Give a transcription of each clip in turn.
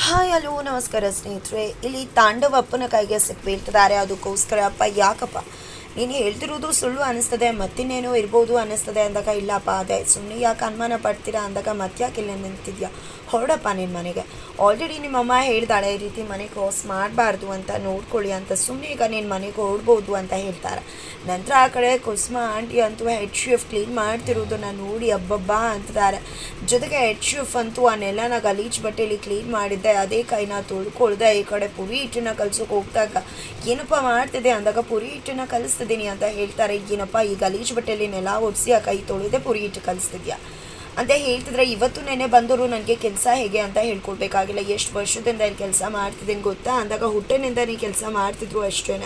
Hi hello ನಮಸ್ಕಾರ ಸ್ನೇಹಿತರೆ. ಇಲ್ಲಿ ತಾಂಡವ ಅಪ್ಪನ ಕೈಗೆ ಸಿಕ್ಬೀಳ್ತಿದ್ದಾರೆ. ಅದಕ್ಕೋಸ್ಕರ ಅಪ್ಪ ಯಾಕಪ್ಪ ನೀನು ಹೇಳ್ತಿರೋದು ಸುಳ್ಳು ಅನ್ನಿಸ್ತದೆ, ಮತ್ತಿನ್ನೇನೋ ಇರ್ಬೋದು ಅನ್ನಿಸ್ತದೆ ಅಂದಾಗ, ಇಲ್ಲಪ್ಪ ಅದೇ ಸುಮ್ಮನೆ ಯಾಕೆ ಅನುಮಾನ ಪಡ್ತೀರಾ ಅಂದಾಗ, ಮತ್ತ್ಯಾಕೆ ಇಲ್ಲ ನಿಂತಿದ್ಯಾ, ಹೊರಡಪ್ಪ ನಿನ್ನ ಮನೆಗೆ. ಆಲ್ರೆಡಿ ನಿಮ್ಮಮ್ಮ ಹೇಳ್ತಾಳೆ ಈ ರೀತಿ ಮನೆ ಕ್ರಾಸ್ ಮಾಡಬಾರ್ದು ಅಂತ, ನೋಡ್ಕೊಳ್ಳಿ ಅಂತ. ಸುಮ್ಮನೆ ಈಗ ನಿನ್ನ ಮನೆಗೆ ಹೊರಡ್ಬೋದು ಅಂತ ಹೇಳ್ತಾರೆ. ನಂತರ ಆ ಕಡೆ ಕುಸುಮ ಆಂಟಿ ಅಂತೂ ಹೆಡ್ ಶೆಫ್ ಕ್ಲೀನ್ ಮಾಡ್ತಿರೋದನ್ನು ನೋಡಿ ಅಬ್ಬಬ್ಬಾ ಅಂತಿದ್ದಾರೆ. ಜೊತೆಗೆ ಹೆಡ್ ಶೆಫ್ ಅಂತೂ ಆ ನೆಲನ ಗಲೀಜು ಬಟ್ಟೆಯಲ್ಲಿ ಕ್ಲೀನ್ ಮಾಡಿದ್ದೆ, ಅದೇ ಕೈನ ತೊಳ್ಕೊಳ್ದೆ ಈ ಕಡೆ ಪುರಿ ಹಿಟ್ಟನ್ನು ಕಲ್ಸೋಕೆ ಹೋಗ್ದಾಗ, ಏನಪ್ಪ ಮಾಡ್ತಿದೆ ಅಂದಾಗ, ಪುರಿ ಹಿಟ್ಟನ್ನು ಕಲಿಸ್ತಿದ್ದೀನಿ ಅಂತ ಹೇಳ್ತಾರೆ. ಏನಪ್ಪ ಈ ಗಲೀಜು ಬಟ್ಟೆಯಲ್ಲಿ ನೆಲ ಒಡಿಸಿ ಆ ಕೈ ತೊಳೆದೇ ಪುರಿ ಹಿಟ್ಟು ಕಲಿಸ್ತಿದ್ಯಾ ಅಂತ ಹೇಳ್ತಿದ್ರೆ, ಇವತ್ತು ನೆನೆ ಬಂದರು ನನಗೆ ಕೆಲಸ ಹೇಗೆ ಅಂತ ಹೇಳ್ಕೊಡ್ಬೇಕಾಗಿಲ್ಲ, ಎಷ್ಟು ವರ್ಷದಿಂದ ಇಲ್ಲಿ ಕೆಲಸ ಮಾಡ್ತಿದ್ದೀನಿ ಗೊತ್ತಾ ಅಂದಾಗ, ಹುಟ್ಟಿನಿಂದ ನೀ ಕೆಲಸ ಮಾಡ್ತಿದ್ರು ಅಷ್ಟೇ.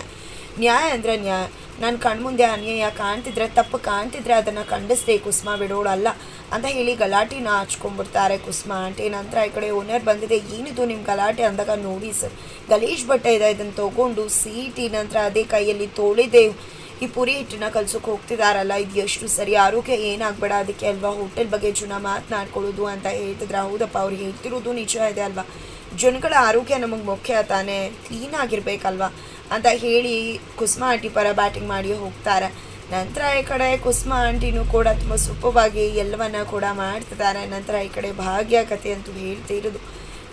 ನ್ಯಾಯ ಅಂದರೆ ನ್ಯಾಯ, ನಾನು ಕಣ್ಮುಂದೆ ಅನ್ಯಾಯ ಕಾಣ್ತಿದ್ರೆ, ತಪ್ಪು ಕಾಣ್ತಿದ್ರೆ ಅದನ್ನು ಖಂಡಿಸ್ದೆ, ಕುಸುಮ ಬಿಡೋಳಲ್ಲ ಅಂತ ಹೇಳಿ ಗಲಾಟೆನ ಹಚ್ಕೊಂಡ್ಬಿಡ್ತಾರೆ ಕುಸುಮ ಆಂಟಿ. ನಂತರ ಈ ಕಡೆ ಓನರ್ ಬಂದಿದೆ, ಏನಿದು ನಿಮ್ಮ ಗಲಾಟೆ ಅಂದಾಗ, ನೋಡಿ ಸರ್ ಗಲೀಜ್ ಬಟ್ಟೆ ಇದೆ, ಇದನ್ನು ತೊಗೊಂಡು ಸೀಟಿ ನಂತರ ಅದೇ ಕೈಯಲ್ಲಿ ತೊಳೆದೆ ಈ ಪುರಿ ಹಿಟ್ಟನ್ನ ಕಲ್ಸೋಕೆ ಹೋಗ್ತಿದಾರಲ್ಲ, ಇದು ಎಷ್ಟು ಸರಿ, ಆರೋಗ್ಯ ಏನಾಗಬೇಡ ಅದಕ್ಕೆ ಅಲ್ವಾ ಹೋಟೆಲ್ ಬಗ್ಗೆ ಜನ ಮಾತನಾಡ್ಕೊಳ್ಳೋದು ಅಂತ ಹೇಳ್ತಿದ್ರೆ. ಹೌದಪ್ಪ ಅವ್ರು ಹೇಳ್ತಿರೋದು ನಿಜ ಇದೆ ಅಲ್ವಾ, ಜನಗಳ ಆರೋಗ್ಯ ನಮಗೆ ಮುಖ್ಯ ತಾನೇ, ಕ್ಲೀನಾಗಿರ್ಬೇಕಲ್ವ ಅಂತ ಹೇಳಿ ಕುಸುಮ ಆಂಟಿ ಪರ ಬ್ಯಾಟಿಂಗ್ ಮಾಡಿ ಹೋಗ್ತಾರೆ. ನಂತರ ಈ ಕಡೆ ಕುಸುಮ ಆಂಟಿನೂ ಕೂಡ ತುಂಬ ಸೂಪವಾಗಿ ಎಲ್ಲವನ್ನ ಕೂಡ ಮಾಡ್ತಿದ್ದಾರೆ. ನಂತರ ಈ ಕಡೆ ಭಾಗ್ಯ ಕತೆ ಅಂತೂ ಹೇಳ್ತಿರೋದು,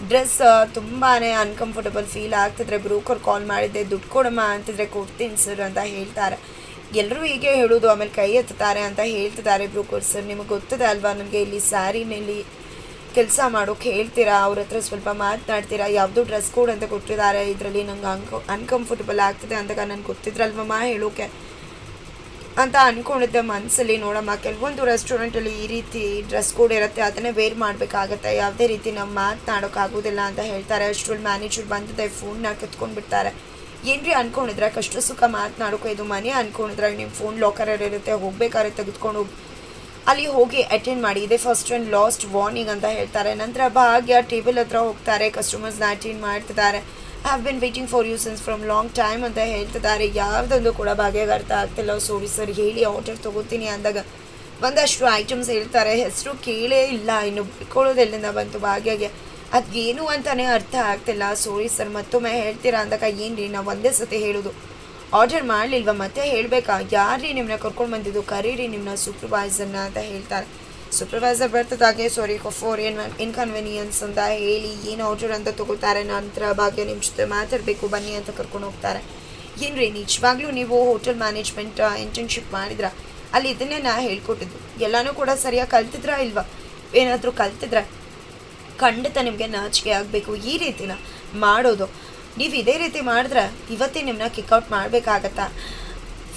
ಡ್ರೆಸ್ ತುಂಬಾ ಅನ್ಕಂಫರ್ಟಬಲ್ ಫೀಲ್ ಆಗ್ತಿದ್ರೆ ಬ್ರೋಕರ್ ಕಾಲ್ ಮಾಡಿದ್ದೆ, ದುಡ್ಡು ಕೊಡಮ್ಮ ಅಂತಿದ್ರೆ ಕೊಡ್ತೀನಿ ಸರ್ ಅಂತ ಹೇಳ್ತಾರೆ. ಎಲ್ಲರೂ ಹೀಗೆ ಹೇಳೋದು, ಆಮೇಲೆ ಕೈ ಎತ್ತಾರೆ ಅಂತ ಹೇಳ್ತಿದ್ದಾರೆ ಬ್ರೋಕರ್. ಸರ್ ನಿಮಗೆ ಗೊತ್ತದೆ ಅಲ್ವಾ, ನನಗೆ ಇಲ್ಲಿ ಸ್ಯಾರಿನಲ್ಲಿ ಕೆಲಸ ಮಾಡೋಕೆ ಹೇಳ್ತೀರಾ, ಅವ್ರ ಹತ್ರ ಸ್ವಲ್ಪ ಮಾತನಾಡ್ತೀರಾ, ಯಾವುದೋ ಡ್ರೆಸ್ ಕೋಡ್ ಅಂತ ಕೊಟ್ಟಿದ್ದಾರೆ, ಇದರಲ್ಲಿ ನಂಗೆ ಅನ್ಕಂಫರ್ಟಬಲ್ ಆಗ್ತಿದೆ ಅಂದಾಗ, ನನಗೆ ಗೊತ್ತಿದ್ರಲ್ವಮ್ಮ ಹೇಳೋಕೆ ಅಂತ ಅಂದ್ಕೊಂಡಿದ್ದೆ ಮನಸ್ಸಲ್ಲಿ. ನೋಡಮ್ಮ, ಕೆಲವೊಂದು ರೆಸ್ಟೋರೆಂಟಲ್ಲಿ ಈ ರೀತಿ ಡ್ರೆಸ್ ಕೋಡ್ ಇರುತ್ತೆ, ಅದನ್ನೇ ವೇರ್ ಮಾಡಬೇಕಾಗತ್ತೆ, ಯಾವುದೇ ರೀತಿ ನಾವು ಮಾತನಾಡೋಕ್ಕಾಗೋದಿಲ್ಲ ಅಂತ ಹೇಳ್ತಾರೆ. ಅಷ್ಟರಲ್ಲಿ ಮ್ಯಾನೇಜರ್ ಬಂದಿದೆ, ಫೋನ್ನ ಕಿತ್ಕೊಂಡು ಬಿಡ್ತಾರೆ. ಏನ್ರಿ ಅಂದ್ಕೊಂಡಿದ್ರೆ, ಕಷ್ಟ ಸುಖ ಮಾತನಾಡೋಕೆ ಇದು ಮನೆ ಅಂದ್ಕೊಂಡಿದ್ರೆ, ನಿಮ್ಮ ಫೋನ್ ಲಾಕರಲ್ಲಿ ಇರುತ್ತೆ, ಹೋಗ್ಬೇಕಾದ್ರೆ ತೆಗೆದುಕೊಂಡು ಹೋಗಿ ಅಲ್ಲಿ ಹೋಗಿ ಅಟೆಂಡ್ ಮಾಡಿ, ಇದೇ ಫಸ್ಟ್ ಆ್ಯಂಡ್ ಲಾಸ್ಟ್ ವಾರ್ನಿಂಗ್ ಅಂತ ಹೇಳ್ತಾರೆ. ನಂತರ ಭಾಗ್ಯ ಟೇಬಲ್ ಹತ್ರ ಹೋಗ್ತಾರೆ, ಕಸ್ಟಮರ್ಸ್ನ ಅಟೆಂಡ್ ಮಾಡ್ತಿದ್ದಾರೆ. Have been waiting for you since from long time ಅಂತ ಹೇಳ್ತಿದ್ದಾರೆ. ಯಾವುದೊಂದು ಕೂಡ ಭಾಗ್ಯಗೆ ಅರ್ಥ ಆಗ್ತಿಲ್ಲ. ಸಾರಿ ಸರ್ ಹೇಳಿ ಆರ್ಡರ್ ತೊಗೋತೀನಿ ಅಂದಾಗ ಒಂದಷ್ಟು ಐಟಮ್ಸ್ ಹೇಳ್ತಾರೆ, ಹೆಸರು ಕೇಳೇ ಇಲ್ಲ, ಇನ್ನು ಬಿಟ್ಕೊಳ್ಳೋದೆಲ್ಲಿಂದ ಬಂತು ಭಾಗ್ಯಗೆ, ಅದೇನು ಅಂತಲೇ ಅರ್ಥ ಆಗ್ತಿಲ್ಲ. ಸಾರಿ ಸರ್ ಮತ್ತೊಮ್ಮೆ ಹೇಳ್ತೀರಾ ಅಂದಾಗ, ಏನು ರೀ ನಾವು ಒಂದೇ ಸತಿ ಹೇಳೋದು, ಆರ್ಡರ್ ಮಾಡಲಿಲ್ವ ಮತ್ತೆ ಹೇಳಬೇಕಾ, ಯಾರೀ ನಿಮ್ಮನ್ನ ಕರ್ಕೊಂಡು ಬಂದಿದ್ದು, ಕರೀರಿ ನಿಮ್ಮನ್ನ ಸೂಪರ್ವೈಸರ್ನ ಅಂತ ಹೇಳ್ತಾರೆ. ಸೂಪರ್ವೈಸರ್ ಬರ್ತದಾಗೆ ಸಾರಿ ಫಾರ್ ಇನ್ಕನ್ವೀನಿಯನ್ಸ್ ಅಂತ ಹೇಳಿ ಏನು ಆರ್ಡರ್ ಅಂತ ತೊಗೋತಾರೆ. ನಂತರ ಭಾಗ್ಯ ನಿಮ್ಮ ಜೊತೆ ಮಾತಾಡಬೇಕು ಬನ್ನಿ ಅಂತ ಕರ್ಕೊಂಡು ಹೋಗ್ತಾರೆ. ಏನು ರೀ ನಿಜವಾಗ್ಲೂ ನೀವು ಹೋಟೆಲ್ ಮ್ಯಾನೇಜ್ಮೆಂಟ್ ಇಂಟರ್ನ್ಶಿಪ್ ಮಾಡಿದ್ರ, ಅಲ್ಲಿ ಇದನ್ನೇ ನಾ ಹೇಳ್ಕೊಟ್ಟಿದ್ದು, ಎಲ್ಲನೂ ಕೂಡ ಸರಿಯಾಗಿ ಕಲ್ತಿದ್ರಾ ಇಲ್ವಾ, ಏನಾದರೂ ಕಲ್ತಿದ್ರೆ ಖಂಡಿತ ನಿಮಗೆ ನಾಚಿಕೆ ಆಗಬೇಕು ಈ ರೀತಿನ ಮಾಡೋದು. ನೀವು ಇದೇ ರೀತಿ ಮಾಡಿದ್ರೆ ಇವತ್ತೇ ನಿಮ್ಮನ್ನ ಕಿಕ್ಔಟ್ ಮಾಡಬೇಕಾಗತ್ತಾ.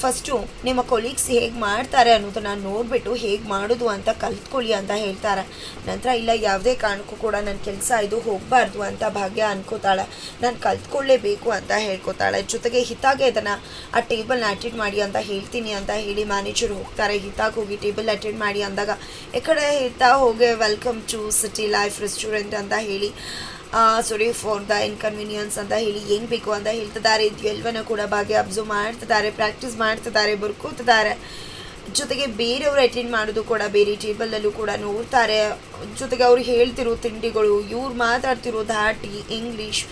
ಫಸ್ಟು ನಿಮ್ಮ ಕೊಲೀಗ್ಸ್ ಹೇಗೆ ಮಾಡ್ತಾರೆ ಅನ್ನೋದನ್ನು ನೋಡಿಬಿಟ್ಟು ಹೇಗೆ ಮಾಡೋದು ಅಂತ ಕಲ್ತ್ಕೊಳ್ಳಿ ಅಂತ ಹೇಳ್ತಾರೆ. ನಂತರ ಇಲ್ಲ ಯಾವುದೇ ಕಾರಣಕ್ಕೂ ಕೂಡ ನನ್ನ ಕೆಲಸ ಇದು ಹೋಗಬಾರ್ದು ಅಂತ ಭಾಗ್ಯ ಅನ್ಕೋತಾಳೆ, ನಾನು ಕಲ್ತ್ಕೊಳ್ಳೇಬೇಕು ಅಂತ ಹೇಳ್ಕೊತಾಳೆ. ಜೊತೆಗೆ ಹಿತಾಗೆ ಇದನ್ನು ಆ ಟೇಬಲ್ನ ಅಟೆಂಡ್ ಮಾಡಿ ಅಂತ ಹೇಳ್ತೀನಿ ಅಂತ ಹೇಳಿ ಮ್ಯಾನೇಜರ್ ಹೋಗ್ತಾರೆ. ಹಿತಾಗೆ ಹೋಗಿ ಟೇಬಲ್ ಅಟೆಂಡ್ ಮಾಡಿ ಅಂದಾಗ ಈ ಕಡೆ ಹಿತಾ ಹೋಗಿ welcome to city life restaurant ಅಂತ ಹೇಳಿ ಸಾರಿ ಫಾರ್ ದ ಇನ್ಕನ್ವೀನಿಯನ್ಸ್ ಅಂತ ಹೇಳಿ ಏನು ಬೇಕು ಅಂತ ಹೇಳ್ತಿದ್ದಾರೆ. ಇದು ಎಲ್ಲವನ್ನೂ ಕೂಡ ಭಾಗ್ಯ ಅಬ್ಸರ್ವ್ ಮಾಡ್ತಿದ್ದಾರೆ, ಪ್ರಾಕ್ಟೀಸ್ ಮಾಡ್ತಿದ್ದಾರೆ, ಬರ್ಕೋತಿದ್ದಾರೆ. ಜೊತೆಗೆ ಬೇರೆಯವರು ಅಟೆಂಡ್ ಮಾಡೋದು ಕೂಡ ಬೇರೆ ಟೇಬಲಲ್ಲೂ ಕೂಡ ನೋಡ್ತಾರೆ. ಜೊತೆಗೆ ಅವ್ರು ಹೇಳ್ತಿರೋ ತಿಂಡಿಗಳು, ಇವ್ರು ಮಾತಾಡ್ತಿರೋ ಧಾಟಿ ಇಂಗ್ಲೀಷ್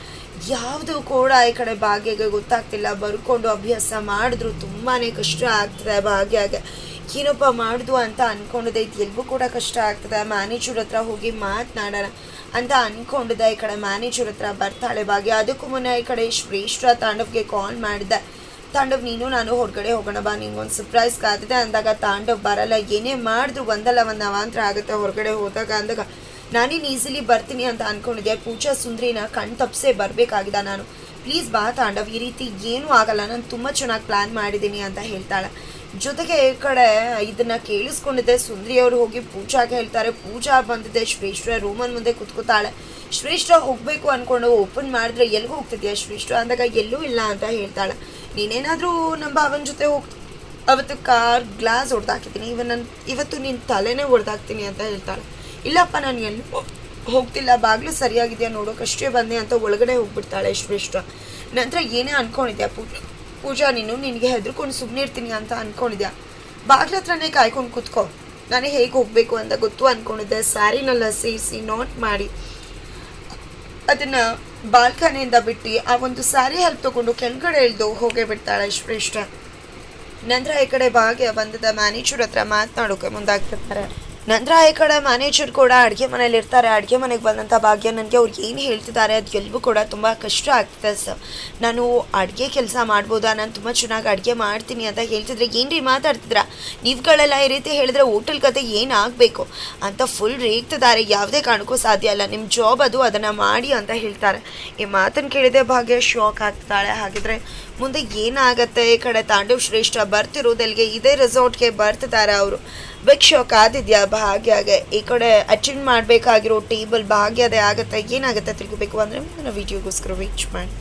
ಯಾವುದು ಕೂಡ ಈ ಕಡೆ ಭಾಗ್ಯಗೆ ಗೊತ್ತಾಗ್ತಿಲ್ಲ. ಬರ್ಕೊಂಡು ಅಭ್ಯಾಸ ಮಾಡಿದ್ರು ತುಂಬಾ ಕಷ್ಟ ಆಗ್ತದೆ ಭಾಗ್ಯಗೆ. ಏನಪ್ಪ ಮಾಡೋದು ಅಂತ ಅಂದ್ಕೊಂಡಿದ್ದೆ, ಇದು ಎಲ್ಗೂ ಕೂಡ ಕಷ್ಟ ಆಗ್ತದೆ. ಮ್ಯಾನೇಜರ್ ಹತ್ರ ಹೋಗಿ ಮಾತನಾಡೋಣ ಅಂತ ಅಂದ್ಕೊಂಡಿದ್ದೆ. ಈ ಕಡೆ ಮ್ಯಾನೇಜರ್ ಹತ್ರ ಬರ್ತಾಳೆ ಭಾಗ್ಯ. ಅದಕ್ಕೂ ಮುನ್ನ ಈ ಕಡೆ ಶ್ರೇಷ್ಠ ತಾಂಡವ್ಗೆ ಕಾಲ್ ಮಾಡಿದೆ. ತಾಂಡವ್ ನೀನು ನಾನು ಹೊರಗಡೆ ಹೋಗೋಣ ಬಾ, ನಿಂಗೊಂದು ಸರ್ಪ್ರೈಸ್ ಕಾದಿದೆ ಅಂದಾಗ, ತಾಂಡವ್ ಬರಲ್ಲ, ಏನೇ ಮಾಡಿದ್ರು ಒಂದಲ್ಲ ಒಂದು ಅವಾಂತರ ಆಗುತ್ತೆ ಹೊರಗಡೆ ಹೋದಾಗ ಅಂದಾಗ, ನಾನೇನು ಈಸಿಲಿ ಬರ್ತೀನಿ ಅಂತ ಅಂದ್ಕೊಂಡಿದ್ದೆ, ಪೂಜಾ ಸುಂದ್ರಿನ ಕಣ್ ತಪ್ಸೇ ಬರಬೇಕಾಗಿದ್ದ ನಾನು, ಪ್ಲೀಸ್ ಬಾ ತಾಂಡವ್, ಈ ರೀತಿ ಏನೂ ಆಗಲ್ಲ, ನಾನು ತುಂಬ ಚೆನ್ನಾಗಿ ಪ್ಲ್ಯಾನ್ ಮಾಡಿದ್ದೀನಿ ಅಂತ ಹೇಳ್ತಾಳೆ. ಜೊತೆಗೆ ಈ ಕಡೆ ಇದನ್ನು ಕೇಳಿಸ್ಕೊಂಡಿದ್ದೆ ಸುಂದ್ರಿಯವರು ಹೋಗಿ ಪೂಜಾಗೆ ಹೇಳ್ತಾರೆ. ಪೂಜಾ ಬಂದಿದ್ದೆ ಶ್ರೇಷ್ಠ ರೂಮನ್ ಮುಂದೆ ಕುತ್ಕೋತಾಳೆ. ಶ್ರೇಷ್ಠ ಹೋಗಬೇಕು ಅಂದ್ಕೊಂಡು ಓಪನ್ ಮಾಡಿದ್ರೆ ಎಲ್ಲಿಗೆ ಹೋಗ್ತಿದ್ಯಾ ಶ್ರೇಷ್ಠ ಅಂದಾಗ, ಎಲ್ಲೂ ಇಲ್ಲ ಅಂತ ಹೇಳ್ತಾಳೆ. ನೀನೇನಾದರೂ ನಮ್ಮ ಭಾವನ ಜೊತೆ ಅವತ್ತು ಕಾರ್ ಗ್ಲಾಸ್ ಹೊಡೆದಾಕಿದ್ದೀನಿ, ಇವತ್ತು ನಿನ್ನ ತಲೆನೇ ಹೊಡೆದಾಕ್ತೀನಿ ಅಂತ ಹೇಳ್ತಾಳೆ. ಇಲ್ಲಪ್ಪ ನಾನು ಎಲ್ಲೂ ಹೋಗ್ತಿಲ್ಲ, ಬಾಗಿಲು ಸರಿಯಾಗಿದೆಯಾ ನೋಡೋಕಷ್ಟೇ ಬಂದೆ ಅಂತ ಒಳಗಡೆ ಹೋಗ್ಬಿಡ್ತಾಳೆ ಶ್ರೇಷ್ಠ. ನಂತರ ಏನೇ ಅಂದ್ಕೊಂಡಿದ್ಯಾ ಪೂಜಾ ನೀನು, ನಿನಗೆ ಹೆದರ್ಕೊಂಡು ಸುಮ್ಮನೆ ಇರ್ತೀನಿ ಅಂತ ಅಂದ್ಕೊಂಡಿದ್ಯಾ, ಬಾಗ್ಲ ಹತ್ರನೇ ಕಾಯ್ಕೊಂಡು ಕೂತ್ಕೋ, ನಾನೇ ಹೇಗೆ ಹೋಗಬೇಕು ಅಂತ ಗೊತ್ತು ಅಂದ್ಕೊಂಡಿದ್ದೆ. ಸ್ಯಾರಿನೆಲ್ಲ ಸೇರಿಸಿ ನಾಟ್ ಮಾಡಿ ಅದನ್ನು ಬಾಲ್ಕನಿಯಿಂದ ಬಿಟ್ಟು ಆ ಒಂದು ಸ್ಯಾರಿ ಹೆಲ್ಪ್ ತೊಗೊಂಡು ಕೆಳಗಡೆ ಇಳಿದು ಹೋಗೇ ಬಿಡ್ತಾಳೆ ಶ್ರೇಷ್ಠ. ನಂತರ ಈ ಕಡೆ ಭಾಗ್ಯ ಬಂದದ ಮ್ಯಾನೇಜರ್ ಹತ್ರ ಮಾತನಾಡೋಕೆ ಮುಂದಾಗ್ತಿರ್ತಾರೆ. ನಂತರ ಈ ಕಡೆ ಮ್ಯಾನೇಜರ್ ಕೂಡ ಅಡುಗೆ ಮನೇಲಿ ಇರ್ತಾರೆ. ಅಡುಗೆ ಮನೆಗೆ ಬಂದಂಥ ಭಾಗ್ಯ ನನಗೆ ಅವ್ರು ಏನು ಹೇಳ್ತಿದ್ದಾರೆ ಅದು ಎಲ್ಲವೂ ಕೂಡ ತುಂಬ ಕಷ್ಟ ಆಗ್ತಿದೆ ಸರ್. ನಾನು ಅಡುಗೆ ಕೆಲಸ ಮಾಡ್ಬೋದಾ, ನಾನು ತುಂಬ ಚೆನ್ನಾಗಿ ಅಡುಗೆ ಮಾಡ್ತೀನಿ ಅಂತ ಹೇಳ್ತಿದ್ರೆ, ಏನ್ರಿ ಮಾತಾಡ್ತಿದ್ರ ನೀವುಗಳೆಲ್ಲ ಈ ರೀತಿ ಹೇಳಿದ್ರೆ ಹೋಟೆಲ್ ಕತೆ ಏನಾಗಬೇಕು ಅಂತ ಫುಲ್ ರೇಗ್ತಿದ್ದಾರೆ. ಯಾವುದೇ ಕಾರಣಕ್ಕೂ ಸಾಧ್ಯ ಅಲ್ಲ, ನಿಮ್ಮ ಜಾಬ್ ಅದು, ಅದನ್ನು ಮಾಡಿ ಅಂತ ಹೇಳ್ತಾರೆ. ಈ ಮಾತನ್ನು ಕೇಳಿದೆ ಭಾಗ್ಯ ಶಾಕ್ ಆಗ್ತಿದ್ದಾಳೆ. ಹಾಗಿದ್ರೆ ಮುಂದೆ ಏನಾಗತ್ತೆ? ಈ ಕಡೆ ತಾಂಡವ್ ಶ್ರೇಷ್ಠ ಬರ್ತಿರೋದಲ್ಲಿಗೆ ಇದೇ ರೆಸಾರ್ಟ್ಗೆ ಬರ್ತಿದ್ದಾರೆ ಅವರು. ಬಿಗ್ ಶಾಕ್ ಆದಿದ್ಯಾ ಭಾಗ್ಯಗೆ? ಈ ಕಡೆ ಅಟೆಂಡ್ ಮಾಡಬೇಕಾಗಿರೋ ಟೇಬಲ್ ಭಾಗ್ಯದೇ ಆಗುತ್ತೆ. ಏನಾಗುತ್ತೆ ತಿಳ್ಕೊಬೇಕು ಅಂದರೆ ನನ್ನ ವೀಡಿಯೋಗೋಸ್ಕರ ವೇಟ್ ಮಾಡಿ.